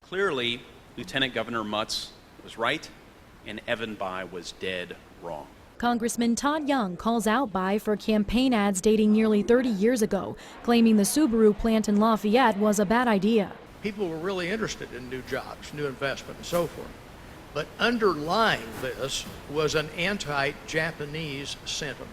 Clearly, Lieutenant Governor Mutz was right and Evan Bayh was dead wrong. Congressman Todd Young calls out Bayh for campaign ads dating nearly 30 years ago, claiming the Subaru plant in Lafayette was a bad idea. People were really interested in new jobs, new investment, and so forth. But underlying this was an anti-Japanese sentiment,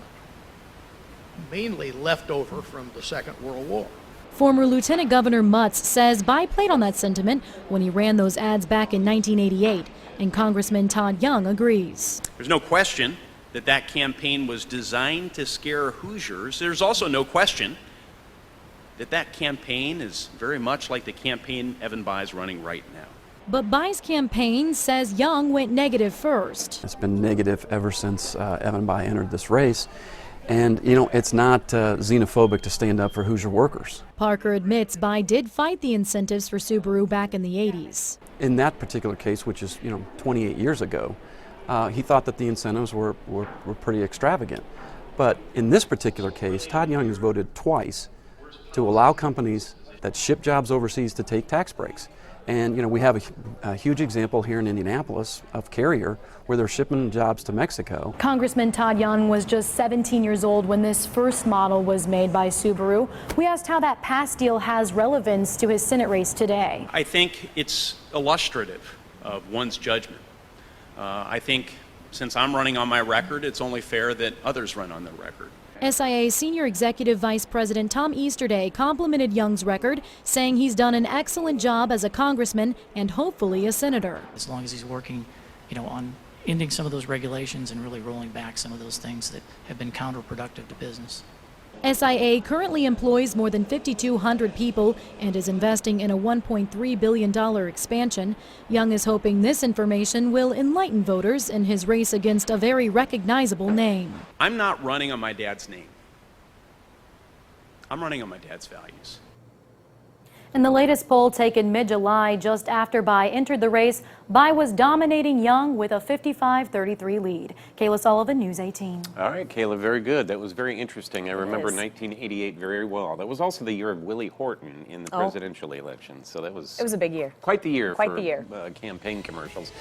mainly left over from the Second World War. Former Lieutenant Governor Mutz says Bayh played on that sentiment when he ran those ads back in 1988, and Congressman Todd Young agrees. There's no question that that campaign was designed to scare Hoosiers. There's also no question that that campaign is very much like the campaign Evan Bayh is running right now. But Bayh's campaign says Young went negative first. It's been negative ever since Evan Bayh entered this race. And, you know, it's not xenophobic to stand up for Hoosier workers. Parker admits Bayh did fight the incentives for Subaru back in the 80s. In that particular case, which is, 28 years ago, he thought that the incentives were pretty extravagant. But in this particular case, Todd Young has voted twice to allow companies that ship jobs overseas to take tax breaks. And we have a huge example here in Indianapolis of Carrier, where they're shipping jobs to Mexico. Congressman Todd Young was just 17 years old when this first model was made by Subaru. We asked how that past deal has relevance to his Senate race today. I think it's illustrative of one's judgment. I think since I'm running on my record, it's only fair that others run on their record. SIA Senior Executive Vice President Tom Easterday complimented Young's record, saying he's done an excellent job as a congressman and hopefully a senator. As long as he's working, on ending some of those regulations and really rolling back some of those things that have been counterproductive to business. SIA currently employs more than 5,200 people and is investing in a $1.3 billion expansion. Young is hoping this information will enlighten voters in his race against a very recognizable name. I'm not running on my dad's name. I'm running on my dad's values. In the latest poll taken mid-July, just after Bayh entered the race, Bayh was dominating Young with a 55-33 lead. Kayla Sullivan, News 18. All right, Kayla, very good. That was very interesting. I remember 1988 very well. That was also the year of Willie Horton in the presidential election. So that was... It was a big year. Quite the year Quite for the year. Campaign commercials.